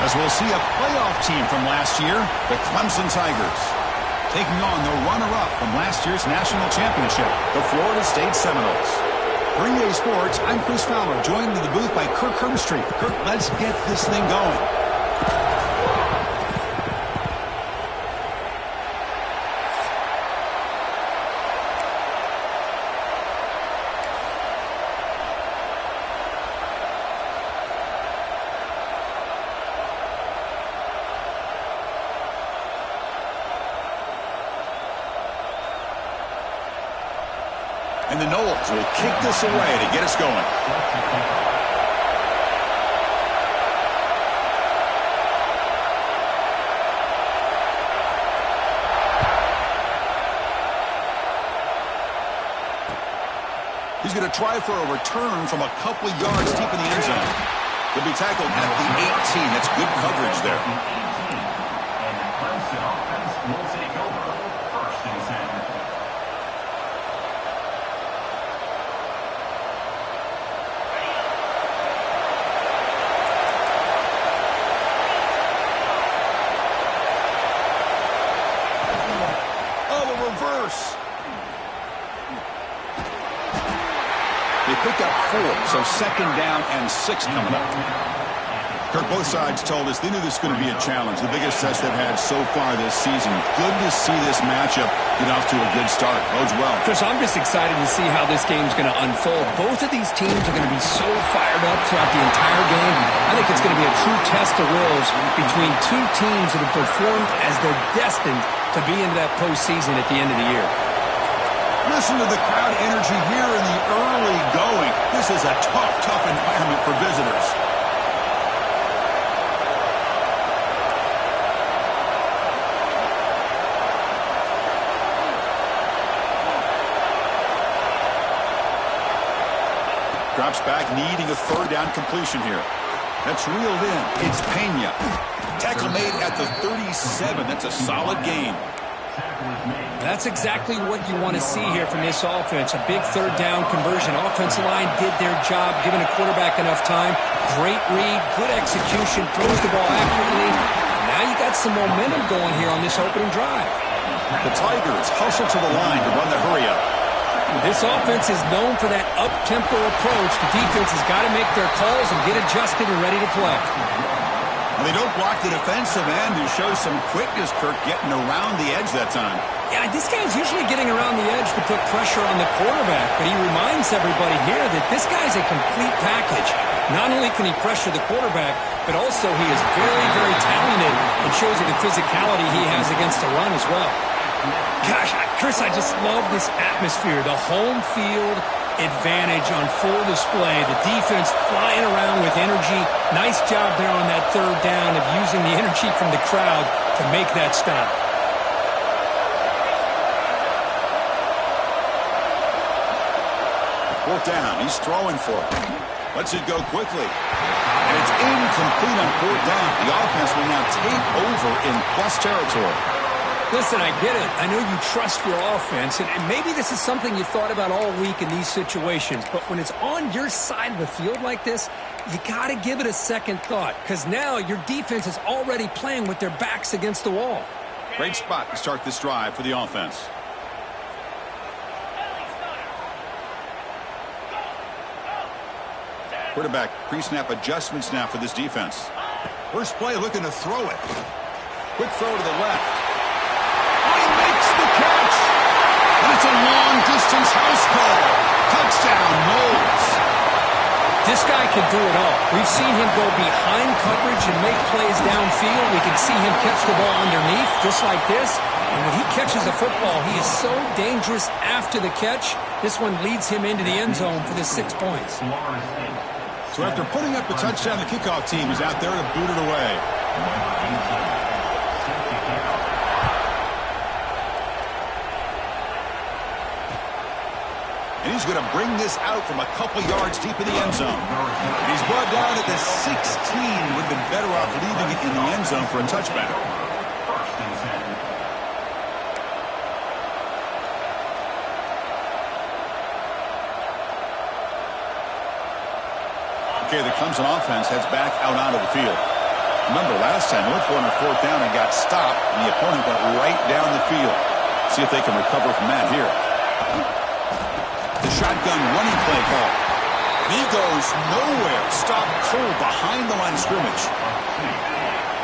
As we'll see a playoff team from last year, the Clemson Tigers, taking on the runner-up from last year's national championship, the Florida State Seminoles. For EA Sports, I'm Chris Fowler, joined in the booth by Kirk Herbstreit. Kirk, let's get this thing going. And the Noles will kick this away to get us going. He's going to try for a return from a couple of yards deep in the end zone. He'll be tackled at the 18. That's good coverage there. And the Clemson offense will take over 1st and 10. Reverse. They picked up 4, so 2nd down and 6 coming up. Kirk, both sides told us they knew this was going to be a challenge, the biggest test they've had so far this season. Good to see this matchup get off to a good start. Bodes well. Chris, I'm just excited to see how this game's going to unfold. Both of these teams are going to be so fired up throughout the entire game. I think it's going to be a true test of wills between two teams that have performed as they're destined to be into that postseason at the end of the year. Listen to the crowd energy here in the early going. This is a tough environment for visitors. Drops back, needing a 3rd down completion here. That's reeled in. It's Pena. Tackle made at the 37. That's a solid gain. That's exactly what you want to see here from this offense. A big 3rd down conversion. Offensive line did their job, giving a quarterback enough time. Great read, good execution, throws the ball accurately. Now you got some momentum going here on this opening drive. The Tigers hustle to the line to run the hurry-up. This offense is known for that up-tempo approach. The defense has got to make their calls and get adjusted and ready to play. And they don't block the defensive end, who shows some quickness, Kirk, getting around the edge that time. Yeah, this guy's usually getting around the edge to put pressure on the quarterback, but he reminds everybody here that this guy's a complete package. Not only can he pressure the quarterback, but also he is very talented and shows you the physicality he has against the run as well. Gosh, Chris, I just love this atmosphere. The home field advantage on full display. The defense flying around with energy. Nice job there on that 3rd down of using the energy from the crowd to make that stop. 4th down. He's throwing for it. Lets it go quickly. And it's incomplete on 4th down. The offense will now take over in plus territory. Listen, I get it. I know you trust your offense, and maybe this is something you thought about all week in these situations, but when it's on your side of the field like this, you got to give it a second thought, because now your defense is already playing with their backs against the wall. Great spot to start this drive for the offense. Quarterback pre-snap adjustments now for this defense. First play looking to throw it. Quick throw to the left. He makes the catch. And it's a long-distance house call. Touchdown, Noles. This guy can do it all. We've seen him go behind coverage and make plays downfield. We can see him catch the ball underneath, just like this. And when he catches the football, he is so dangerous after the catch. This one leads him into the end zone for the 6 points. So after putting up the touchdown, the kickoff team is out there to boot it away. And he's going to bring this out from a couple yards deep in the end zone. And he's brought down at the 16. Would have been better off leaving it in the end zone for a touchback. Okay, the Clemson offense heads back out onto the field. Remember, last time, North won on 4th down and got stopped, and the opponent went right down the field. See if they can recover from that here. The shotgun running play call. He goes nowhere. Stop cold behind the line of scrimmage.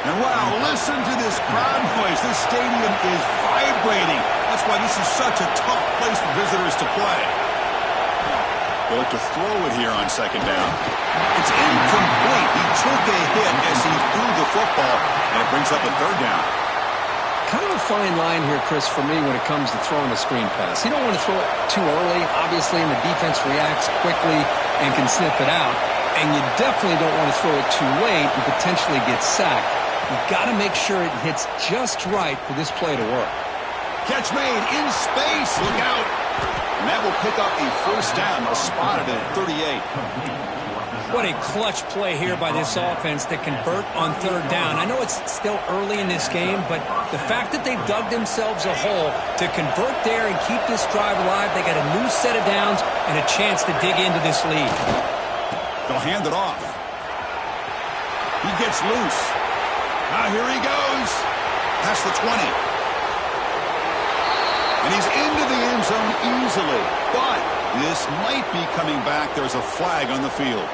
And wow, listen to this crowd noise. This stadium is vibrating. That's why this is such a tough place for visitors to play. They'll look to throw it here on 2nd down. It's incomplete. He took a hit as he threw the football, and it brings up a 3rd down. Kind of a fine line here, Chris, for me when it comes to throwing a screen pass. You don't want to throw it too early, obviously, and the defense reacts quickly and can sniff it out. And you definitely don't want to throw it too late and potentially get sacked. You've got to make sure it hits just right for this play to work. Catch made in space. Look out. And that will pick up a 1st down. They'll spot it at 38. What a clutch play here by this offense to convert on 3rd down. I know it's still early in this game, but the fact that they've dug themselves a hole to convert there and keep this drive alive, they got a new set of downs and a chance to dig into this lead. They'll hand it off. He gets loose. Now here he goes. Past the 20. And he's into the end zone easily. But this might be coming back. There's a flag on the field.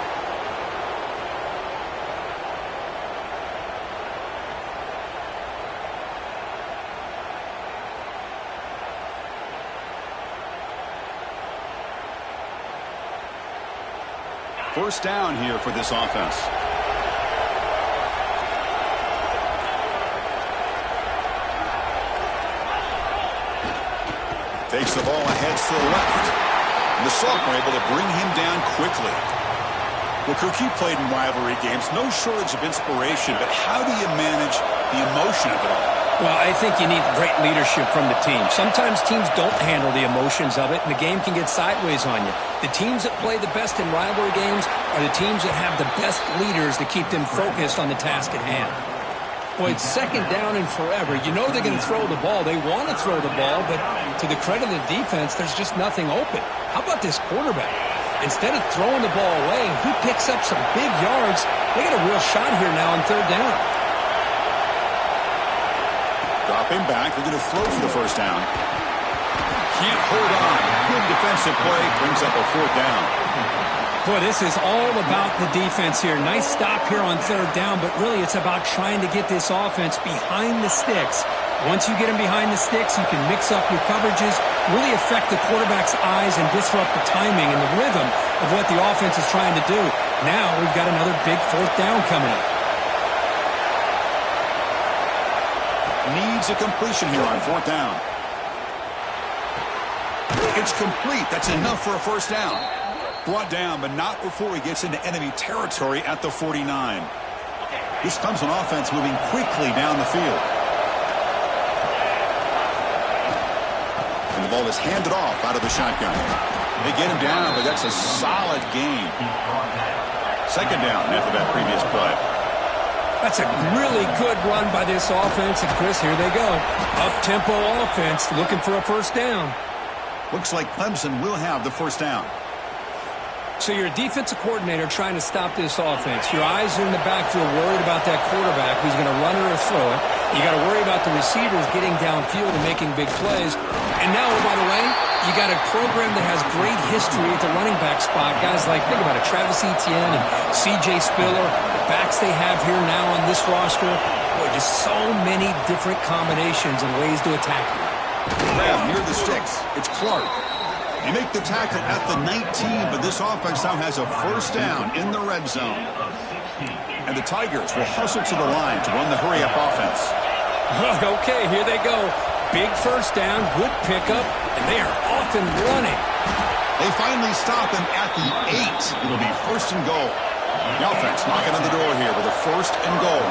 First down here for this offense. Takes the ball ahead to the left. And the Soft were able to bring him down quickly. Well, Kirk, you played in rivalry games. No shortage of inspiration, but how do you manage the emotion of it all? Well, I think you need great leadership from the team. Sometimes teams don't handle the emotions of it, and the game can get sideways on you. The teams that play the best in rivalry games are the teams that have the best leaders to keep them focused on the task at hand. Boy, it's 2nd down and forever. You know they're going to throw the ball. They want to throw the ball, but to the credit of the defense, there's just nothing open. How about this quarterback? Instead of throwing the ball away, he picks up some big yards. They got a real shot here now on 3rd down. Dropping back. They're going to throw for the 1st down. Can't hold on. Good defensive play. Brings up a 4th down. Boy, this is all about the defense here. Nice stop here on 3rd down, but really it's about trying to get this offense behind the sticks. Once you get them behind the sticks, you can mix up your coverages, really affect the quarterback's eyes and disrupt the timing and the rhythm of what the offense is trying to do. Now we've got another big 4th down coming up. Needs a completion here on 4th down. It's complete. That's enough for a 1st down. Brought down, but not before he gets into enemy territory at the 49. This comes on offense moving quickly down the field. And the ball is handed off out of the shotgun. They get him down, but that's a solid gain. 2nd down after that previous play. That's a really good run by this offense. And Chris, here they go. Up-tempo offense looking for a 1st down. Looks like Clemson will have the 1st down. So you're a defensive coordinator trying to stop this offense. Your eyes are in the backfield worried about that quarterback who's going to run it or throw it. You got to worry about the receivers getting downfield and making big plays. And now, oh, by the way, you got a program that has great history at the running back spot. Guys like, think about it, Travis Etienne and C.J. Spiller, the backs they have here now on this roster. Boy, just so many different combinations and ways to attack you. Grab near the sticks. It's Clark. They make the tackle at the 19, but this offense now has a 1st down in the red zone. And the Tigers will hustle to the line to run the hurry-up offense. Okay, here they go. Big 1st down, good pickup, and they are off and running. They finally stop him at the 8. It'll be 1st and goal. The offense knocking on the door here with a 1st and goal.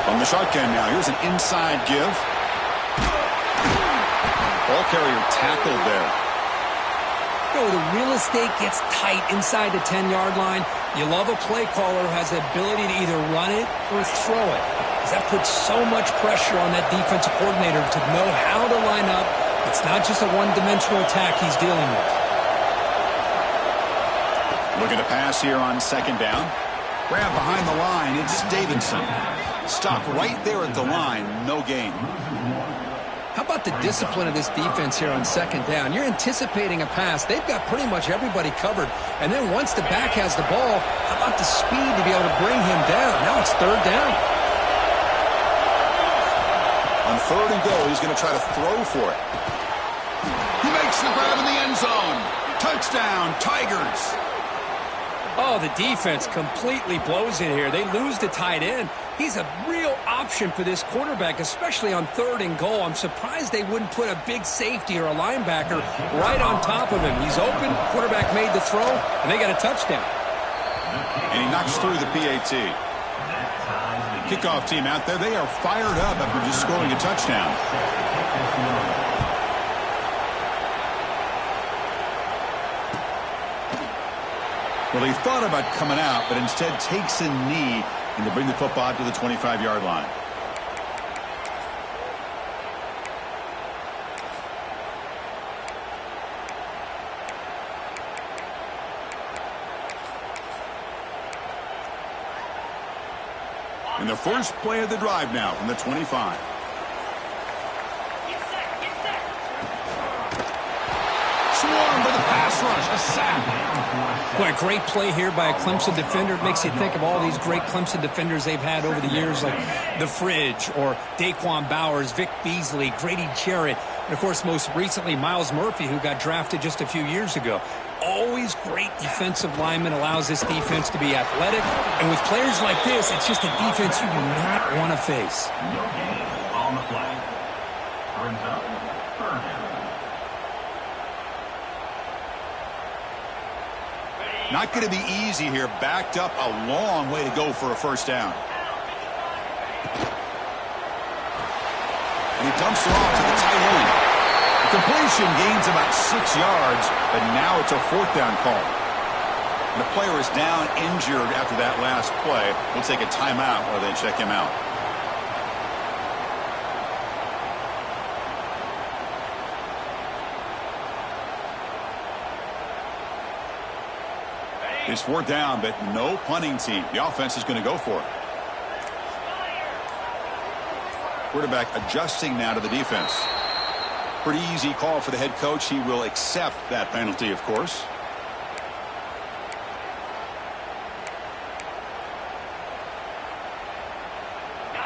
From the shotgun now, here's an inside give. Ball carrier tackled there. The real estate gets tight inside the 10-yard line. You love a play caller who has the ability to either run it or throw it. Because that puts so much pressure on that defensive coordinator to know how to line up. It's not just a one-dimensional attack he's dealing with. Looking to pass here on 2nd down. Grab behind the line. It's Davidson. Stopped right there at the line. No gain. How about the discipline of this defense here on second down? You're anticipating a pass. They've got pretty much everybody covered. And then once the back has the ball, how about the speed to be able to bring him down? Now it's third down. On third and goal, he's going to try to throw for it. He makes the grab in the end zone. Touchdown, Tigers. Oh, the defense completely blows it here. They lose the tight end. He's a real option for this quarterback, especially on third and goal. I'm surprised they wouldn't put a big safety or a linebacker right on top of him. He's open, quarterback made the throw, and they got a touchdown. And he knocks through the PAT. Kickoff team out there, they are fired up after just scoring a touchdown. Well, he thought about coming out, but instead takes a knee and to bring the football to the 25-yard line. And the first play of the drive now from the 25. Swarmed by the pass rush, a sack. Boy, a great play here by a Clemson defender. It makes you think of all these great Clemson defenders they've had over the years, like the Fridge or Daquan Bowers, Vic Beasley, Grady Jarrett, and, of course, most recently, Miles Murphy, who got drafted just a few years ago. Always great defensive lineman, allows this defense to be athletic. And with players like this, it's just a defense you do not want to face. No gain on the flag. Brings up third down. Not going to be easy here. Backed up a long way to go for a first down. And he dumps it off to the tight end. The completion gains about 6 yards, but now it's a fourth down call. And the player is down injured after that last play. We'll take a timeout while they check him out. It's fourth down, but no punting team. The offense is going to go for it. Quarterback adjusting now to the defense. Pretty easy call for the head coach. He will accept that penalty, of course.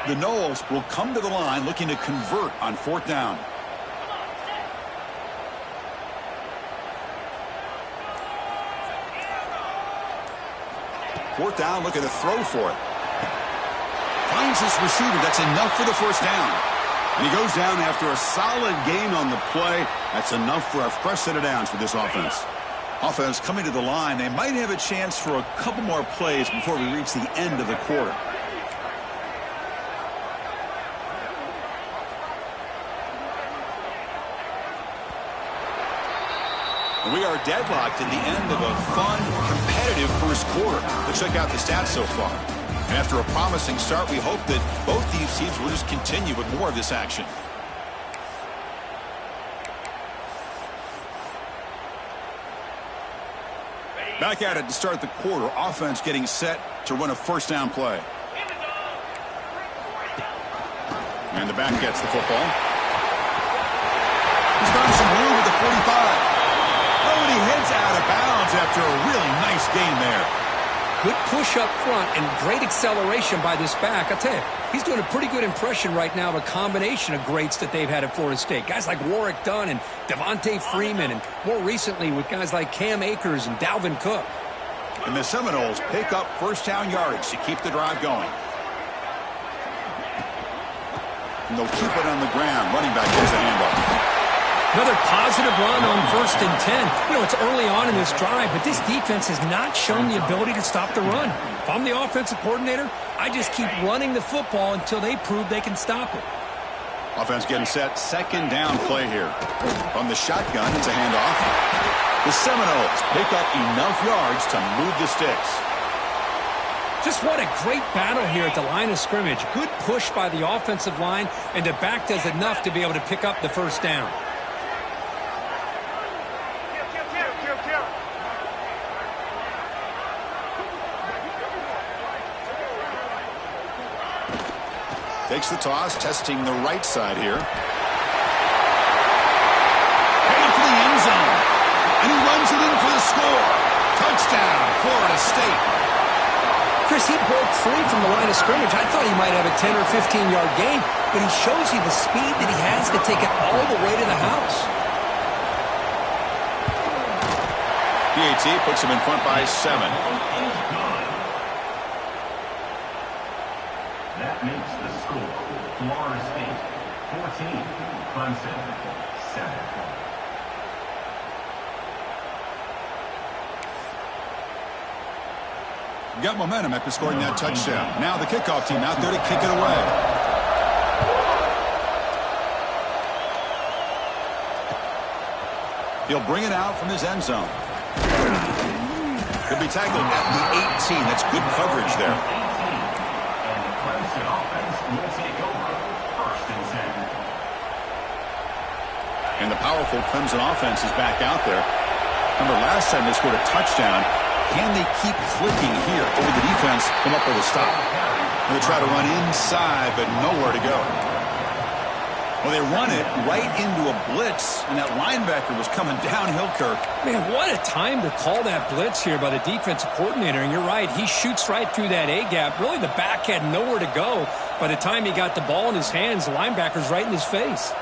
The Noles will come to the line looking to convert on fourth down. Fourth down, looking to throw for it. Finds his receiver. That's enough for the first down. And he goes down after a solid gain on the play. That's enough for a fresh set of downs for this offense. Offense coming to the line. They might have a chance for a couple more plays before we reach the end of the quarter. And we are deadlocked at the end of a fun, competitive first quarter. Let's check out the stats so far. And after a promising start, we hope that both these teams will just continue with more of this action. Back at it to start the quarter. Offense getting set to run a first down play. And the back gets the football. He's found some room with the 45. Oh, and he heads out of bounds after a really nice gain there. Good push up front and great acceleration by this back. I tell you, he's doing a pretty good impression right now of a combination of greats that they've had at Florida State. Guys like Warwick Dunn and Devontae Freeman, and more recently with guys like Cam Akers and Dalvin Cook. And the Seminoles pick up first down yardage to keep the drive going. And they'll keep it on the ground. Running back gets the handoff. Another positive run on 1st and 10. You know, it's early on in this drive, but this defense has not shown the ability to stop the run. If I'm the offensive coordinator, I just keep running the football until they prove they can stop it. Offense getting set. Second down play here. From the shotgun, it's a handoff. The Seminoles pick up enough yards to move the sticks. Just what a great battle here at the line of scrimmage. Good push by the offensive line, and the back does enough to be able to pick up the first down. Takes the toss, testing the right side here. Heading for the end zone. And he runs it in for the score. Touchdown, Florida State. Chris, he broke free from the line of scrimmage. I thought he might have a 10 or 15-yard gain, but he shows you the speed that he has to take it all the way to the house. PAT puts him in front by 7. That makes the score Florida State 14, Clemson 7. Got momentum after scoring that touchdown. Now the kickoff team out there to kick it away. He'll bring it out from his end zone. Could be tackled at the 18. That's good coverage there. And the Clemson offense will take over first and 10. And the powerful Clemson offense is back out there. Remember, last time they scored a touchdown. Can they keep clicking here over the defense, come up with a stop? And they try to run inside, but nowhere to go. Well, they run it right into a blitz, and that linebacker was coming downhill, Kirk. Man, what a time to call that blitz here by the defensive coordinator. And you're right, he shoots right through that A-gap. Really, the back had nowhere to go. By the time he got the ball in his hands, the linebacker's right in his face.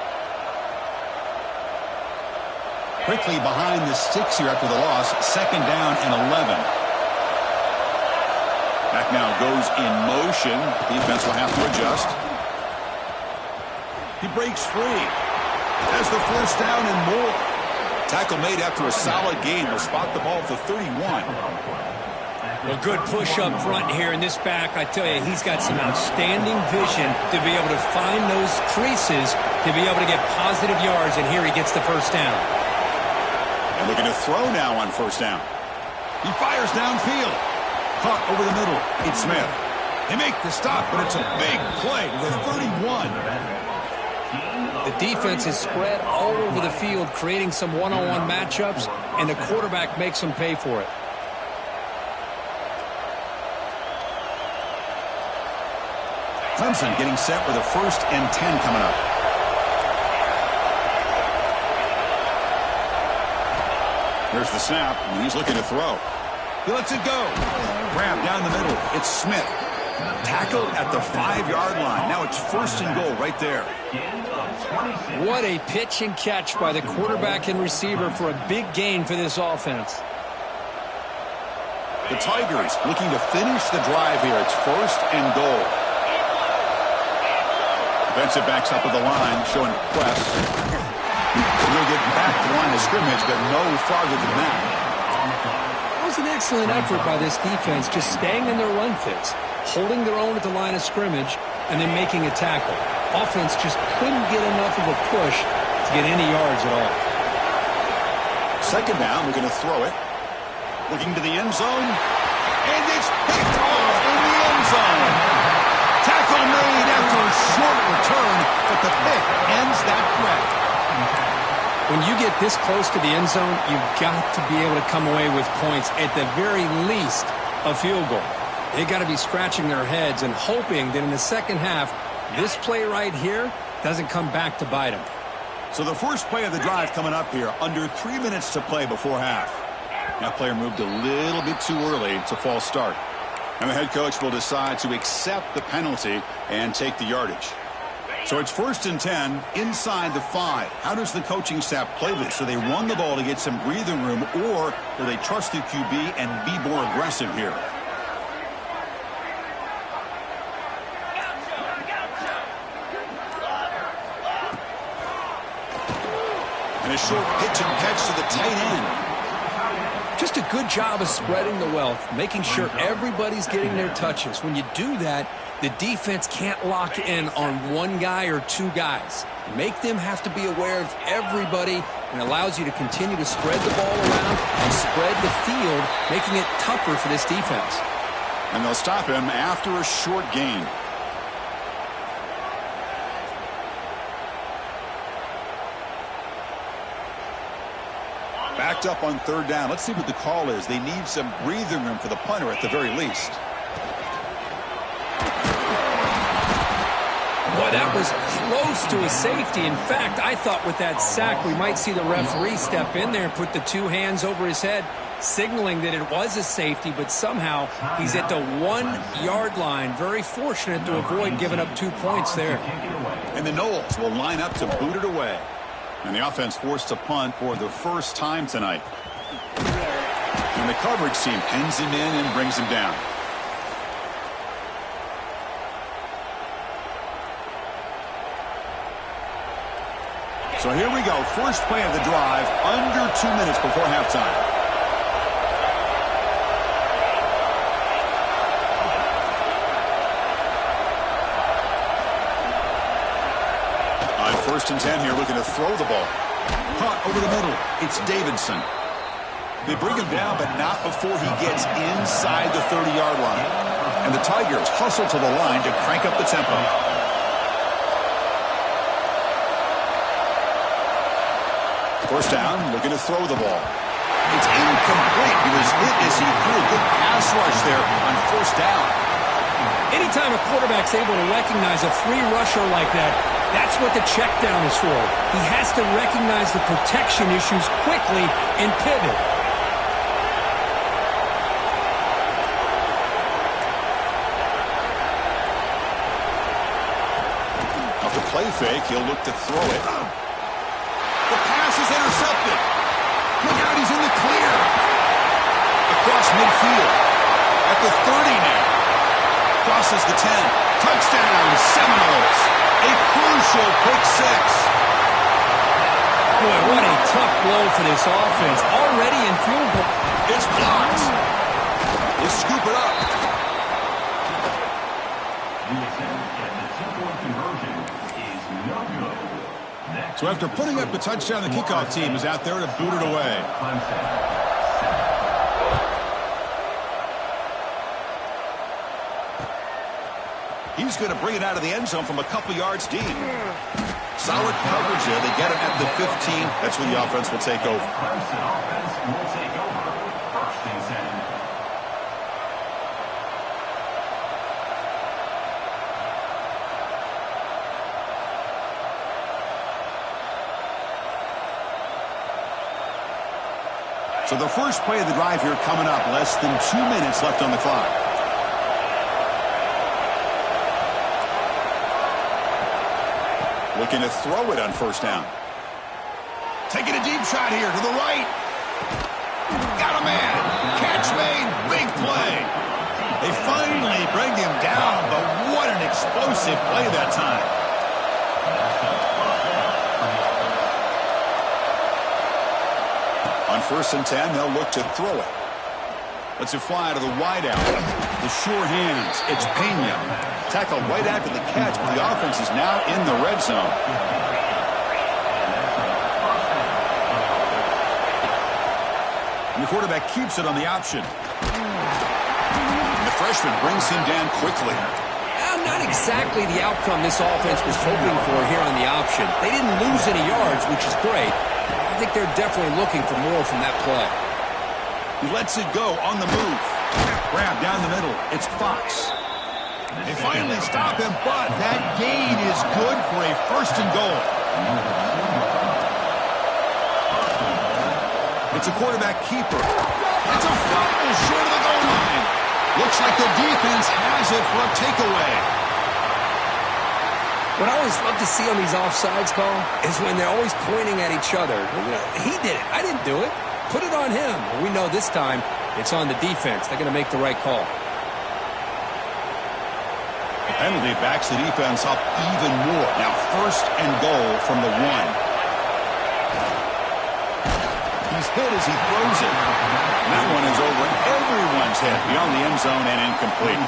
Quickly behind the sticks here after the loss. 2nd down and 11. Back now goes in motion. Defense will have to adjust. He breaks free. Has the 1st down and more. Tackle made after a solid gain. They'll spot the ball for 31. Well, good push up front here in this back. I tell you, he's got some outstanding vision to be able to find those creases to be able to get positive yards, and here he gets the 1st down. And looking to throw now on 1st down. He fires downfield. Caught over the middle. It's Smith. They make the stop, but it's a big play to the 31. The defense is spread all over the field, creating some one-on-one matchups, and the quarterback makes them pay for it. Clemson getting set with a 1st and 10 coming up. There's the snap, and he's looking to throw. He lets it go. Grab down the middle. It's Smith. Tackled at the 5-yard line. Now it's 1st and goal right there. What a pitch and catch by the quarterback and receiver for a big gain for this offense. The Tigers looking to finish the drive here. It's 1st and goal. Defensive backs up with the line, showing press. He'll get back to the line of scrimmage, but no farther than that. It was an excellent effort by this defense, just staying in their run fits, holding their own at the line of scrimmage, and then making a tackle. Offense just couldn't get enough of a push to get any yards at all. 2nd down, we're going to throw it. Looking to the end zone, and it's picked off in the end zone. Tackle made after a short return, but the pick ends that threat. When you get this close to the end zone, you've got to be able to come away with points, at the very least, a field goal. They've got to be scratching their heads and hoping that in the 2nd half, this play right here doesn't come back to bite them. So the first play of the drive coming up here, under 3 minutes to play before half. That player moved a little bit too early. It's a false start. And the head coach will decide to accept the penalty and take the yardage. So it's 1st and 10 inside the 5. How does the coaching staff play this? Do they run the ball to get some breathing room, or do they trust the QB and be more aggressive here? And a short pitch and catch to the tight end. Just a good job of spreading the wealth, making sure everybody's getting their touches. When you do that, the defense can't lock in on one guy or 2 guys. Make them have to be aware of everybody, and allows you to continue to spread the ball around and spread the field, making it tougher for this defense. And they'll stop him after a short gain. Backed up on 3rd down. Let's see what the call is. They need some breathing room for the punter at the very least. That was close to a safety. In fact, I thought with that sack, we might see the referee step in there and put the two hands over his head, signaling that it was a safety, but somehow he's at the 1 yard line. Very fortunate to avoid giving up 2 points there. And the Knowles will line up to boot it away. And the offense forced to punt for the first time tonight. And the coverage team pins him in and brings him down. So here we go. First play of the drive, under 2 minutes before halftime. On 1st and 10 here, looking to throw the ball. Caught over the middle. It's Davidson. They bring him down, but not before he gets inside the 30-yard line. And the Tigers hustle to the line to crank up the tempo. First down, looking to throw the ball. It's incomplete. He was hit as he threw a good pass rush there on 1st down. Anytime a quarterback's able to recognize a free rusher like that, that's what the check down is for. He has to recognize the protection issues quickly and pivot. Off the play fake, he'll look to throw it. The pass is intercepted. Look out, he's in the clear. Across midfield. At the 30 now. Crosses the 10. Touchdown, Seminoles. A crucial pick six. Boy, what a tough blow for this offense. Already in field goal. It's blocked. They scoop it up. So after putting up the touchdown, the kickoff team is out there to boot it away. He's going to bring it out of the end zone from a couple yards deep. Solid coverage there. They get him at the 15. That's where the offense will take over. So the first play of the drive here coming up. Less than 2 minutes left on the clock. Looking to throw it on 1st down. Taking a deep shot here to the right. Got a man. Catch made. Big play. They finally bring him down, but what an explosive play that time. On 1st and 10, they'll look to throw it. Lets it fly to the wideout. The sure hands. It's Pena. Tackled right after the catch, but the offense is now in the red zone. And the quarterback keeps it on the option. And the freshman brings him down quickly. Not exactly the outcome this offense was hoping for here on the option. They didn't lose any yards, which is great. I think they're definitely looking for more from that play. He lets it go on the move. Grab down the middle. It's Fox. They finally stop him, but that gain is good for a 1st and goal. It's a quarterback keeper. It's a fumble short of the goal line. Looks like the defense has it for a takeaway. What I always love to see on these offsides call is when they're always pointing at each other. He did it. I didn't do it. Put it on him. We know this time it's on the defense. They're going to make the right call. The penalty backs the defense up even more. Now 1st and goal from the 1. He's hit as he throws it. And that one is over everyone's head beyond the end zone and incomplete.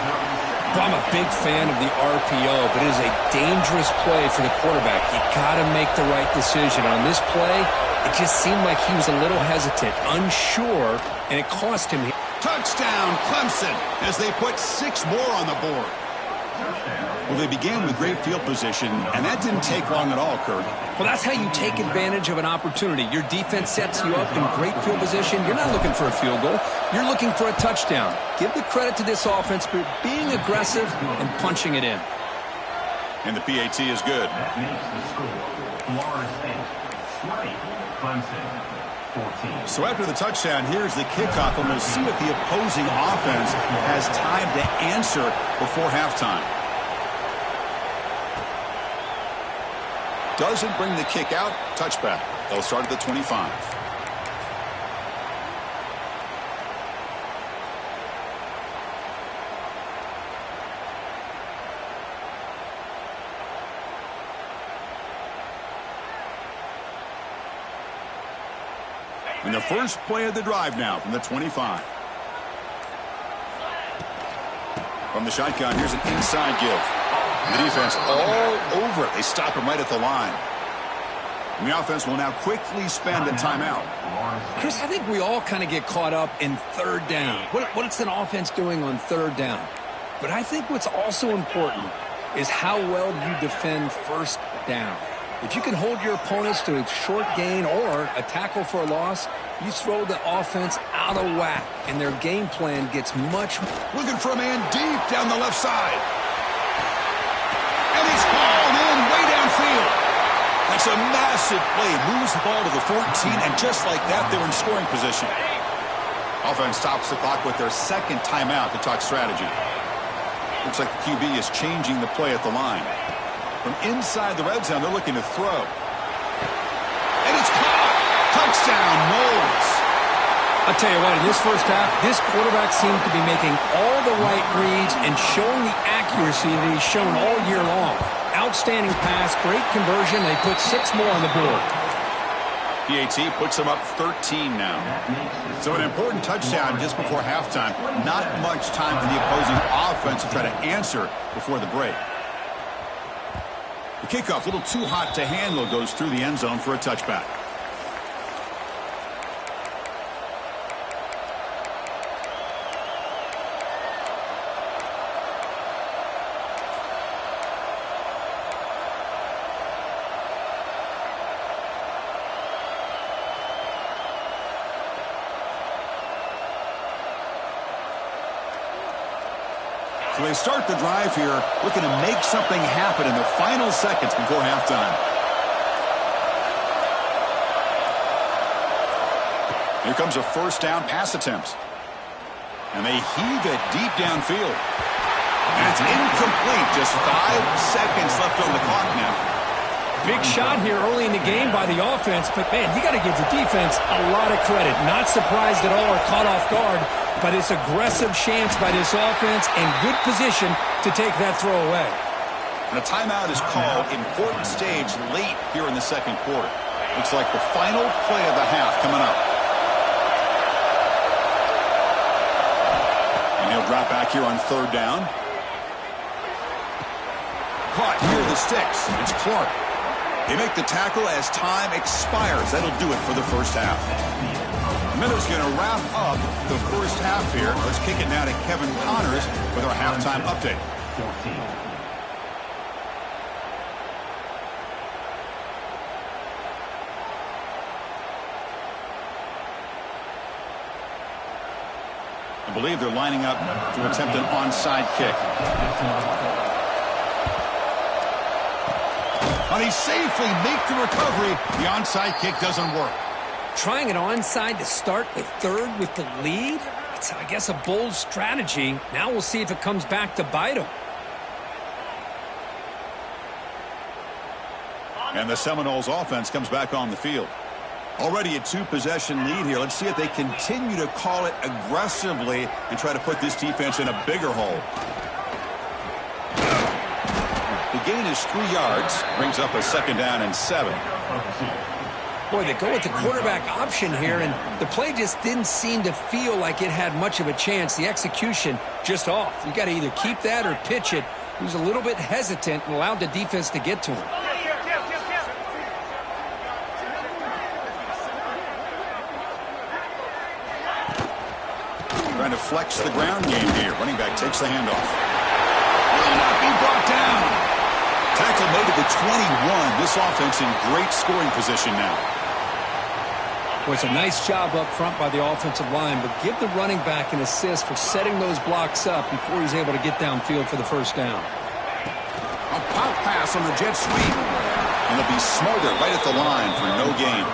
I'm a big fan of the RPO, but it is a dangerous play for the quarterback. You got to make the right decision. On this play, it just seemed like he was a little hesitant, unsure, and it cost him. Touchdown, Clemson, as they put 6 more on the board. Well, they began with great field position, and that didn't take long at all, Kirk. Well, that's how you take advantage of an opportunity. Your defense sets you up in great field position. You're not looking for a field goal. You're looking for a touchdown. Give the credit to this offense for being aggressive and punching it in. And the PAT is good. That makes the score Florida State 20, Clemson 14. So after the touchdown, here's the kickoff, and we'll see if the opposing offense has time to answer before halftime. Doesn't bring the kick out. Touchback. They'll start at the 25. And the first play of the drive now from the 25. From the shotgun, here's an inside give. The defense all over it. They stop him right at the line. And the offense will now quickly spend a timeout. Chris, I think we all kind of get caught up in third down. What's an offense doing on third down? But I think what's also important is how well you defend first down. If you can hold your opponents to a short gain or a tackle for a loss, you throw the offense out of whack, and their game plan gets much. Looking for a man deep down the left side. And he's hauled in way downfield. That's a massive play. Moves the ball to the 14, and just like that, they're in scoring position. Offense stops the clock with their second timeout to talk strategy. Looks like the QB is changing the play at the line. From inside the red zone, they're looking to throw. And it's caught. Touchdown, Knowles. I'll tell you what, in this first half, this quarterback seems to be making all the right reads and showing the accuracy that he's shown all year long. Outstanding pass, great conversion. They put 6 more on the board. PAT puts them up 13 now. So an important touchdown just before halftime. Not much time for the opposing offense to try to answer before the break. The kickoff, a little too hot to handle, goes through the end zone for a touchback. So they start the drive here, looking to make something happen in the final seconds before halftime. Here comes a first down pass attempt. And they heave it deep downfield. And it's incomplete. Just 5 seconds left on the clock now. Big shot here early in the game by the offense, but man, you got to give the defense a lot of credit. Not surprised at all or caught off guard, but it's aggressive chance by this offense and good position to take that throw away. And a timeout is called. Important stage late here in the second quarter. Looks like the final play of the half coming up. And he'll drop back here on third down. Caught near the sticks. It's Clark. They make the tackle as time expires. That'll do it for the first half. Miller's going to wrap up the first half here. Let's kick it now to Kevin Connors with our halftime update. I believe they're lining up to attempt an onside kick. And he safely makes the recovery. The onside kick doesn't work. Trying an onside to start with third with the lead? It's, I guess, a bold strategy. Now we'll see if it comes back to bite him. And the Seminoles offense comes back on the field. Already a 2-possession lead here. Let's see if they continue to call it aggressively and try to put this defense in a bigger hole. The gain is 3 yards. Brings up a second down and 7. Boy, they go with the quarterback option here, and the play just didn't seem to feel like it had much of a chance. The execution just off. You got to either keep that or pitch it. He was a little bit hesitant and allowed the defense to get to him. Trying to flex the ground game here. Running back takes the handoff. Will not be brought down. Tackle made to the 21. This offense in great scoring position now. Well, it's a nice job up front by the offensive line, but give the running back an assist for setting those blocks up before he's able to get downfield for the first down. A pop pass on the jet sweep. And they'll be smothered right at the line for no gain.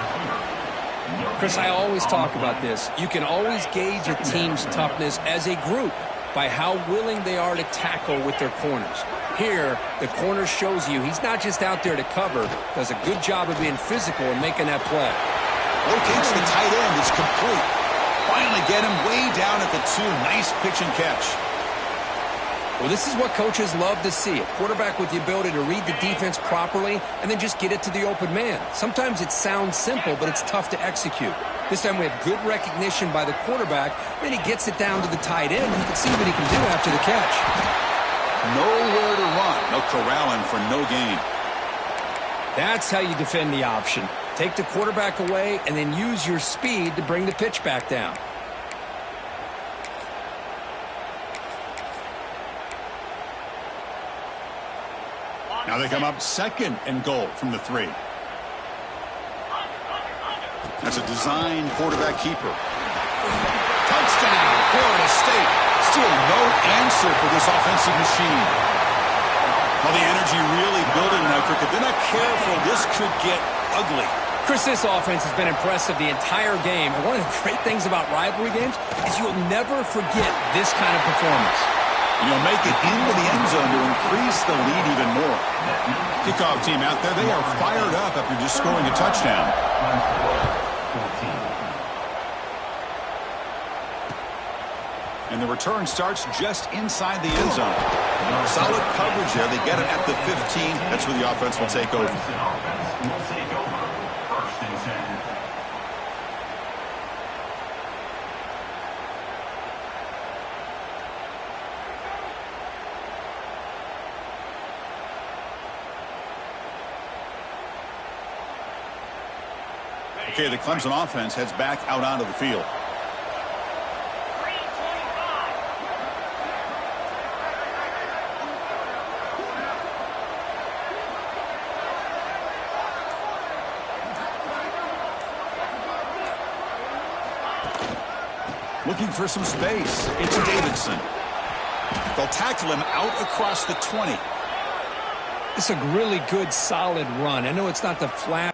Chris, I always talk about this. You can always gauge a team's toughness as a group by how willing they are to tackle with their corners. Here, the corner shows you he's not just out there to cover, does a good job of being physical and making that play. Locates the tight end. It's complete. Finally get him way down at the 2. Nice pitch and catch. Well, this is what coaches love to see. A quarterback with the ability to read the defense properly and then just get it to the open man. Sometimes it sounds simple, but it's tough to execute. This time we have good recognition by the quarterback. Then he gets it down to the tight end. You can see what he can do after the catch. Nowhere to run. No corralling for no gain. That's how you defend the option. Take the quarterback away and then use your speed to bring the pitch back down. Now they come up 2nd and goal from the 3. That's a design quarterback keeper. Touchdown, Florida State. Still no answer for this offensive machine. Well, the energy really building now, Cricket. They're not careful. This could get ugly. Chris, this offense has been impressive the entire game. And one of the great things about rivalry games is you'll never forget this kind of performance. And you'll make it into the end zone to increase the lead even more. Kickoff team out there, they are fired up after just scoring a touchdown. And the return starts just inside the end zone. Solid coverage there. They get it at the 15. That's where the offense will take over. Okay, the Clemson offense heads back out onto the field. Looking for some space. It's Davidson. They'll tackle him out across the 20. It's a really good, solid run. I know it's not the flat.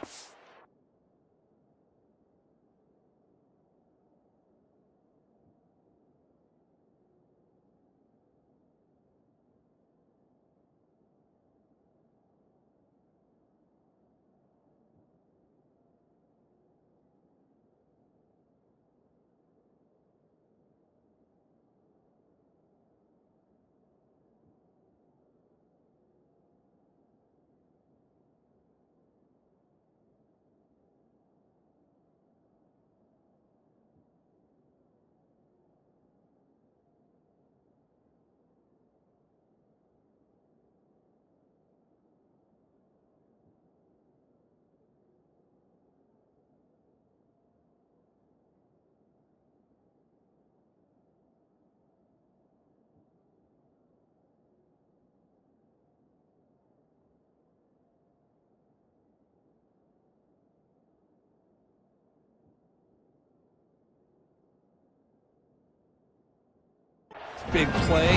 Big play,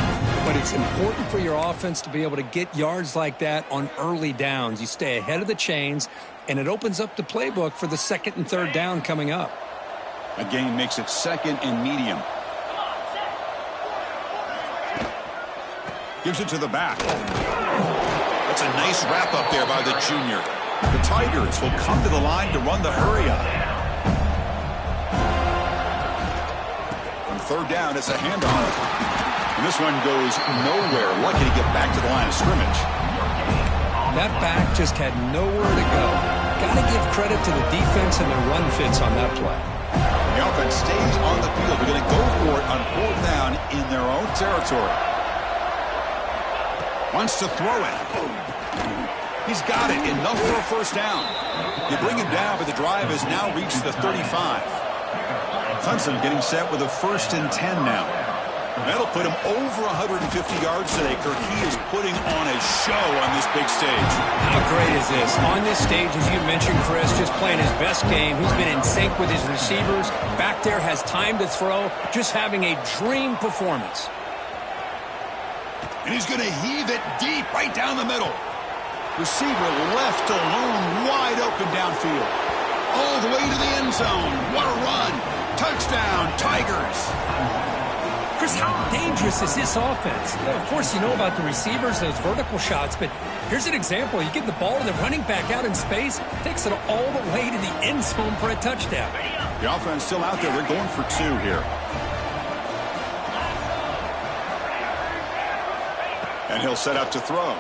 but it's important for your offense to be able to get yards like that on early downs. You stay ahead of the chains, and it opens up the playbook for the 2nd and 3rd down coming up. A gain makes it 2nd and medium. Gives it to the back. That's a nice wrap up there by the junior. The Tigers will come to the line to run the hurry up. On 3rd down, it's a handoff. And this one goes nowhere. Lucky to get back to the line of scrimmage. That back just had nowhere to go. Got to give credit to the defense and their run fits on that play. The offense stays on the field. They're going to go for it on 4th down in their own territory. Wants to throw it. He's got it. Enough for a 1st down. You bring him down, but the drive has now reached the 35. Clemson getting set with a 1st and 10 now. That'll put him over 150 yards today. Kirk, he is putting on a show on this big stage. How great is this? On this stage, as you mentioned, Chris, just playing his best game. He's been in sync with his receivers. Back there, has time to throw. Just having a dream performance. And he's going to heave it deep right down the middle. Receiver left alone, wide open downfield. All the way to the end zone. What a run. Touchdown, Tigers. Chris, how dangerous is this offense? Well, of course, you know about the receivers, those vertical shots, but here's an example. You get the ball to the running back out in space, takes it all the way to the end zone for a touchdown. The offense still out there. They're going for 2 here. And he'll set up to throw.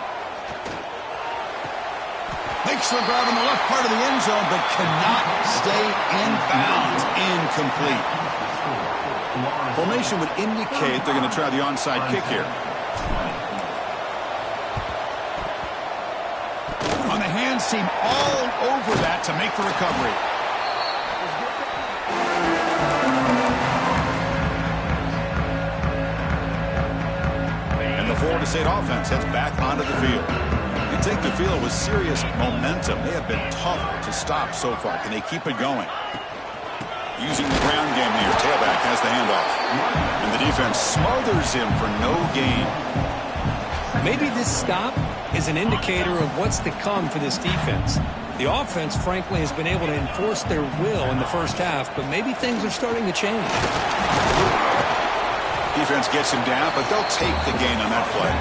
Makes the grab in the left part of the end zone, but cannot stay in bounds. Incomplete. Formation would indicate they're going to try the onside kick here. On the hands team, all over that to make the recovery. And the Florida State offense heads back onto the field. You take the field with serious momentum. They have been tough to stop so far. Can they keep it going? Using the ground game here. Tailback has the handoff. And the defense smothers him for no gain. Maybe this stop is an indicator of what's to come for this defense. The offense, frankly, has been able to enforce their will in the first half, but maybe things are starting to change. Defense gets him down, but they'll take the gain on that play.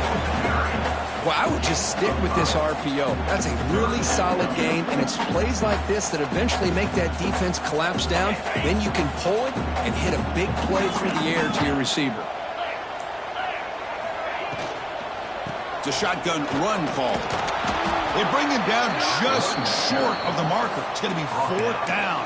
Well, I would just stick with this RPO. That's a really solid game, and it's plays like this that eventually make that defense collapse down. Then you can pull it and hit a big play through the air to your receiver. It's a shotgun run call. They bring him down just short of the marker. It's going to be 4th down.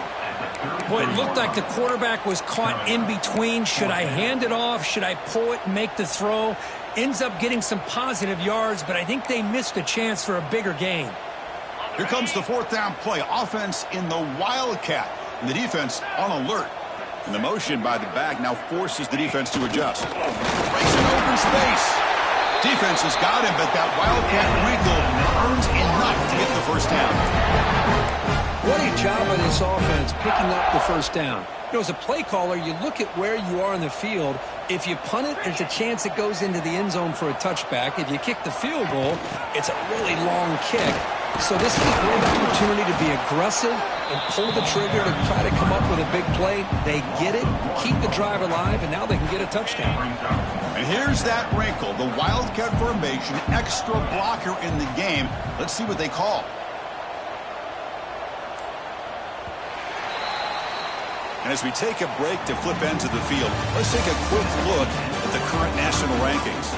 Boy, it looked like the quarterback was caught in between. Should I hand it off? Should I pull it and make the throw? Ends up getting some positive yards, but I think they missed a chance for a bigger gain. Here comes the 4th down play. Offense in the Wildcat. And the defense on alert. And the motion by the back now forces the defense to adjust. Breaks an open space. Defense has got him, but that Wildcat wrinkle earns enough to get the first down. What a job of this offense picking up the first down. You know, as a play caller, you look at where you are in the field. If you punt it, there's a chance it goes into the end zone for a touchback. If you kick the field goal, it's a really long kick. So this is a great opportunity to be aggressive and pull the trigger to try to come up with a big play. They get it, keep the drive alive, and now they can get a touchdown. And here's that wrinkle, the Wildcat formation, extra blocker in the game. Let's see what they call. And as we take a break to flip ends of the field, let's take a quick look at the current national rankings.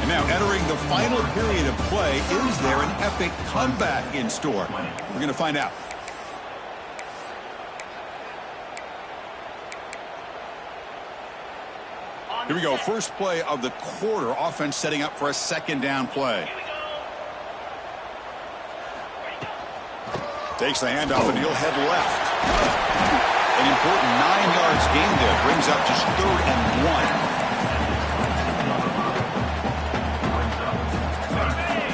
And now entering the final period of play, is there an epic comeback in store? We're going to find out. Here we go. First play of the quarter. Offense setting up for a 2nd down play. Takes the handoff and he'll head left. An important 9 yards gain there. Brings up just 3rd and 1.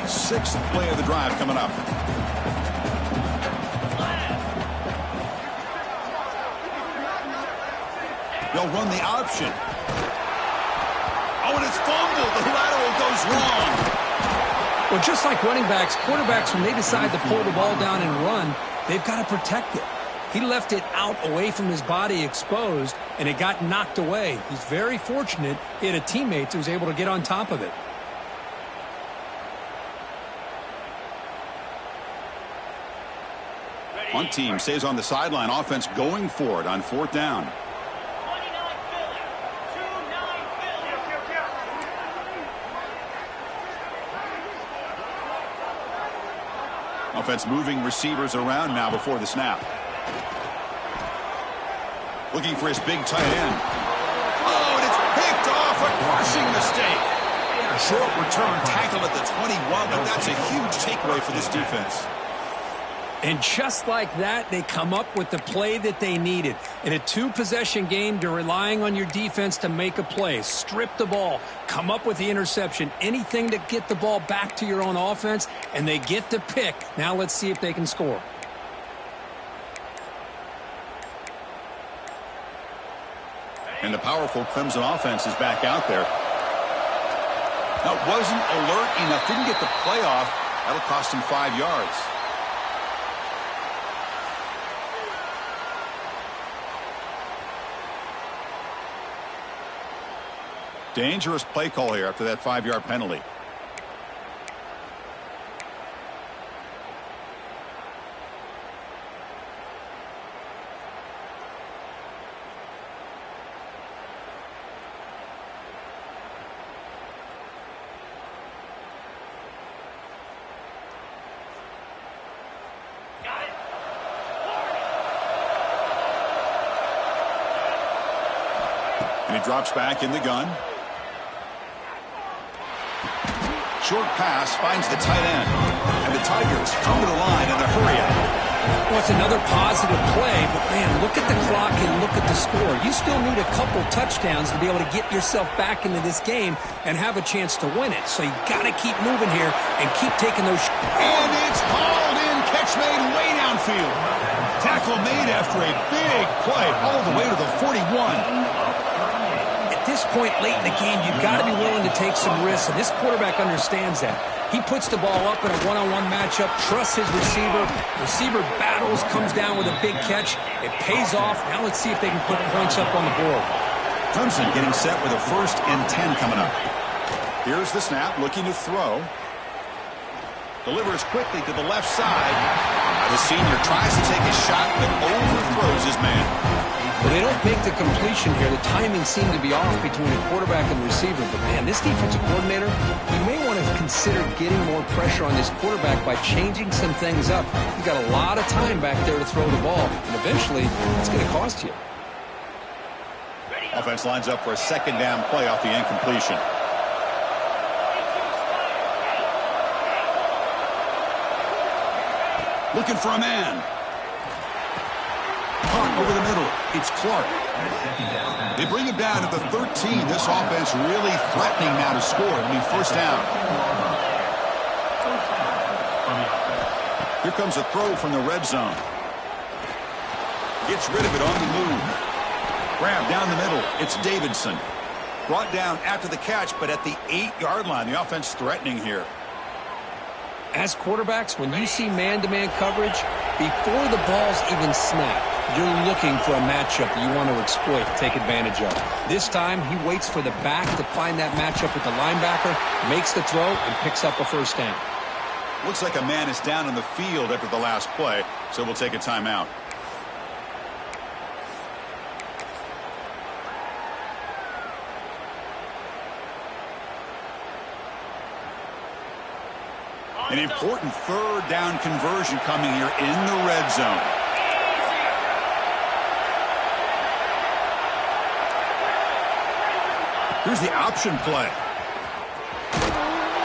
6th play of the drive coming up. They'll run the option. Oh, and it's fumbled. The lateral goes long. Well, just like running backs, quarterbacks, when they decide to pull the ball down and run, they've got to protect it. He left it out away from his body exposed, and it got knocked away. He's very fortunate he had a teammate who was able to get on top of it. One team stays on the sideline. Offense going for it on 4th down. Offense moving receivers around now before the snap. Looking for his big tight end. Oh, and it's picked off. A crushing mistake. Short return, tackled at the 21, but that's a huge takeaway for this defense. And just like that, they come up with the play that they needed. In a 2-possession game, you're relying on your defense to make a play. Strip the ball, come up with the interception, anything to get the ball back to your own offense, and they get to pick. Now let's see if they can score. And the powerful Clemson offense is back out there. That wasn't alert enough. Didn't get the play off. That'll cost him 5 yards. Dangerous play call here after that 5-yard penalty. And he drops back in the gun. Short pass finds the tight end. And the Tigers come to the line in a hurry up. Well, it's another positive play, but man, look at the clock and look at the score. You still need a couple touchdowns to be able to get yourself back into this game and have a chance to win it. So you got to keep moving here and keep taking those. And it's hauled in. Catch made way downfield. Tackle made after a big play all the way to the 41. At this point late in the game, you've got to be willing to take some risks, and this quarterback understands that. He puts the ball up in a one-on-one matchup, trusts his receiver. Receiver battles, comes down with a big catch. It pays off. Now let's see if they can put points up on the board. Clemson getting set with a 1st and 10 coming up. Here's the snap, looking to throw. Delivers quickly to the left side. Now the senior tries to take a shot but overthrows his man. Well, they don't make the completion here. The timing seemed to be off between the quarterback and the receiver. But, man, this defensive coordinator, he may want to consider getting more pressure on this quarterback by changing some things up. He's got a lot of time back there to throw the ball. And eventually, it's going to cost you. Offense lines up for a 2nd down play off the incompletion. Looking for a man. Caught over the middle. It's Clark. They bring him down at the 13. This offense really threatening now to score. It'll be 1st down. Here comes a throw from the red zone. Gets rid of it on the move. Grab down the middle. It's Davidson. Brought down after the catch, but at the 8-yard line. The offense threatening here. As quarterbacks, when you see man-to-man coverage, before the ball's even snapped, you're looking for a matchup that you want to exploit, take advantage of. This time, he waits for the back to find that matchup with the linebacker, makes the throw, and picks up a 1st down. Looks like a man is down on the field after the last play, so we'll take a timeout. An important 3rd down conversion coming here in the red zone. Here's the option play.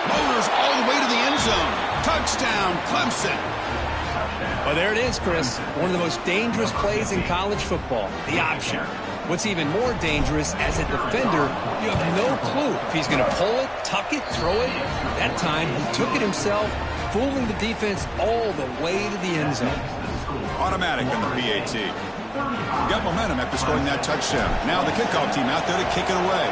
Motors all the way to the end zone. Touchdown, Clemson. Well, there it is, Chris. One of the most dangerous plays in college football, the option. What's even more dangerous, as a defender, you have no clue if he's going to pull it, tuck it, throw it. That time, he took it himself, fooling the defense all the way to the end zone. Automatic on the PAT. Got momentum after scoring that touchdown. Now the kickoff team out there to kick it away.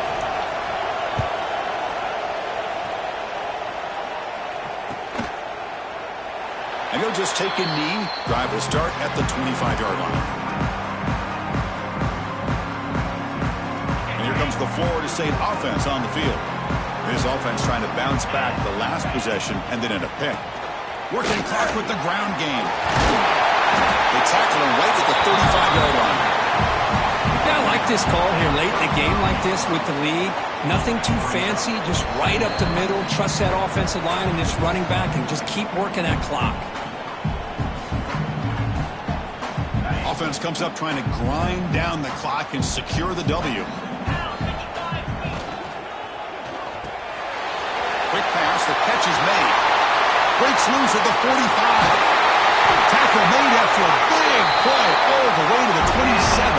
And he'll just take a knee. Drive will start at the 25-yard line. Comes the Florida State offense on the field. This offense trying to bounce back the last possession and then in a pick. Working Clark with the ground game. They tackle him right at the 35-yard line. Yeah, I like this call here late in the game like this with the lead. Nothing too fancy, just right up the middle. Trust that offensive line and this running back and just keep working that clock. Offense comes up trying to grind down the clock and secure the W. Quick pass, the catch is made. Breaks loose at the 45. Tackle made after a big play all the way to the 27.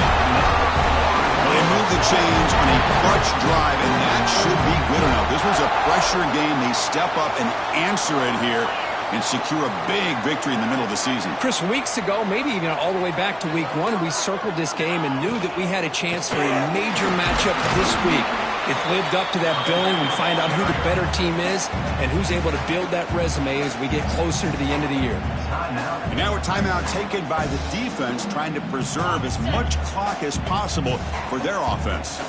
Well, they move the chains on a clutch drive, and that should be good enough. This was a pressure game. They step up and answer it here and secure a big victory in the middle of the season. Chris, weeks ago, maybe even all the way back to week 1, we circled this game and knew that we had a chance for a major matchup this week. It's lived up to that billing. We find out who the better team is and who's able to build that resume as we get closer to the end of the year. And now a timeout taken by the defense, trying to preserve as much clock as possible for their offense.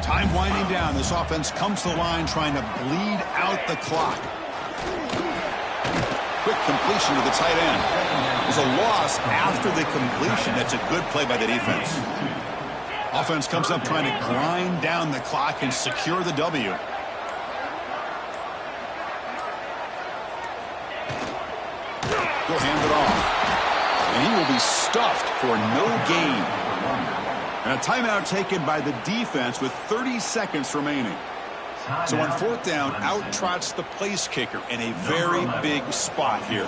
Time winding down. This offense comes to the line trying to bleed out the clock. Quick completion to the tight end. There's a loss after the completion. That's a good play by the defense. Offense comes up trying to grind down the clock and secure the W. He'll hand it off. And he will be stuffed for no gain. And a timeout taken by the defense with 30 seconds remaining. So on fourth down, out trots the place kicker in a very big spot here.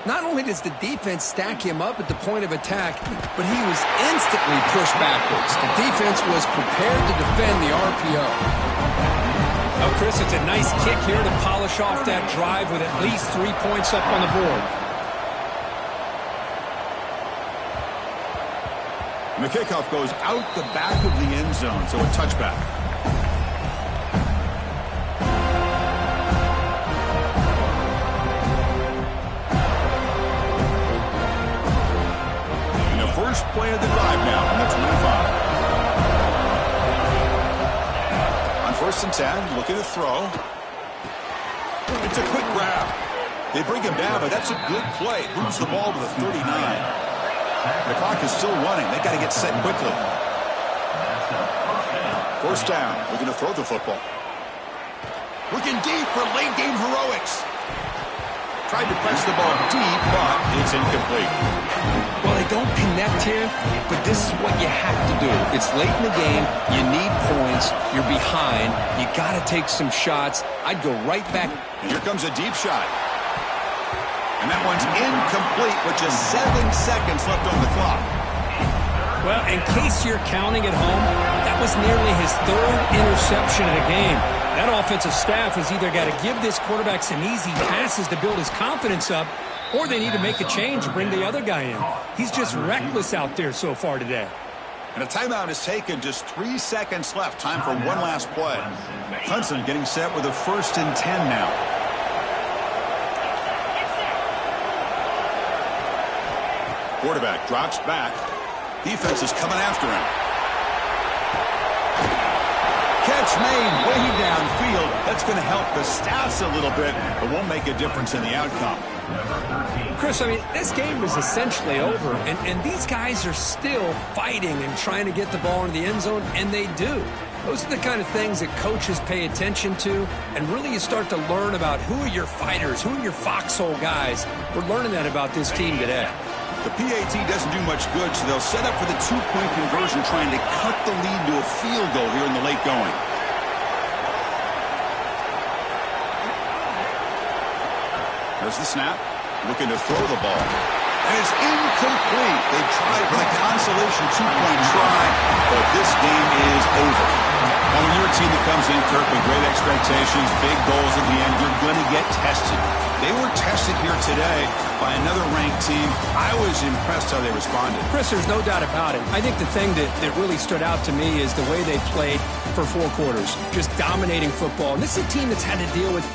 Not only does the defense stack him up at the point of attack, but he was instantly pushed backwards. The defense was prepared to defend the RPO. Now, Chris, it's a nice kick here to polish off that drive with at least 3 points up on the board. And the kickoff goes out the back of the end zone, so a touchback. And the first play of the drive now from the 25. On 1st and 10, looking to throw. It's a quick grab. They bring him down, but that's a good play. Moves the ball to the 39. The clock is still running. They got to get set quickly. First down. Looking to throw the football. Looking deep for late game heroics. Tried to press the ball deep, but it's incomplete. Well, they don't connect here, but this is what you have to do. It's late in the game. You need points. You're behind. You got to take some shots. I'd go right back. And here comes a deep shot. And that one's incomplete with just 7 seconds left on the clock. Well, in case you're counting at home, that was nearly his 3rd interception of the game. That offensive staff has either got to give this quarterback some easy passes to build his confidence up, or they need to make a change and bring the other guy in. He's just reckless out there so far today. And a timeout is taken. Just 3 seconds left. Time for one last play. Clemson getting set with a 1st and 10 now. Quarterback drops back. Defense is coming after him. Catch made way downfield. That's going to help the stats a little bit, but won't make a difference in the outcome. Chris, I mean, this game is essentially over, and these guys are still fighting and trying to get the ball in the end zone, and they do. Those are the kind of things that coaches pay attention to, and really you start to learn about who are your fighters, who are your foxhole guys. We're learning that about this team today. The PAT doesn't do much good, so they'll set up for the 2-point conversion, trying to cut the lead to a field goal here in the late going. There's the snap. Looking to throw the ball. And it's incomplete. They tried for the consolation 2-point try, but this game is over. Now, when you're a team that comes in, Kirk, with great expectations, big goals at the end, you're going to get tested. They were tested here today by another ranked team. I was impressed how they responded. Chris, there's no doubt about it. I think the thing that really stood out to me is the way they played for 4 quarters, just dominating football. And this is a team that's had to deal with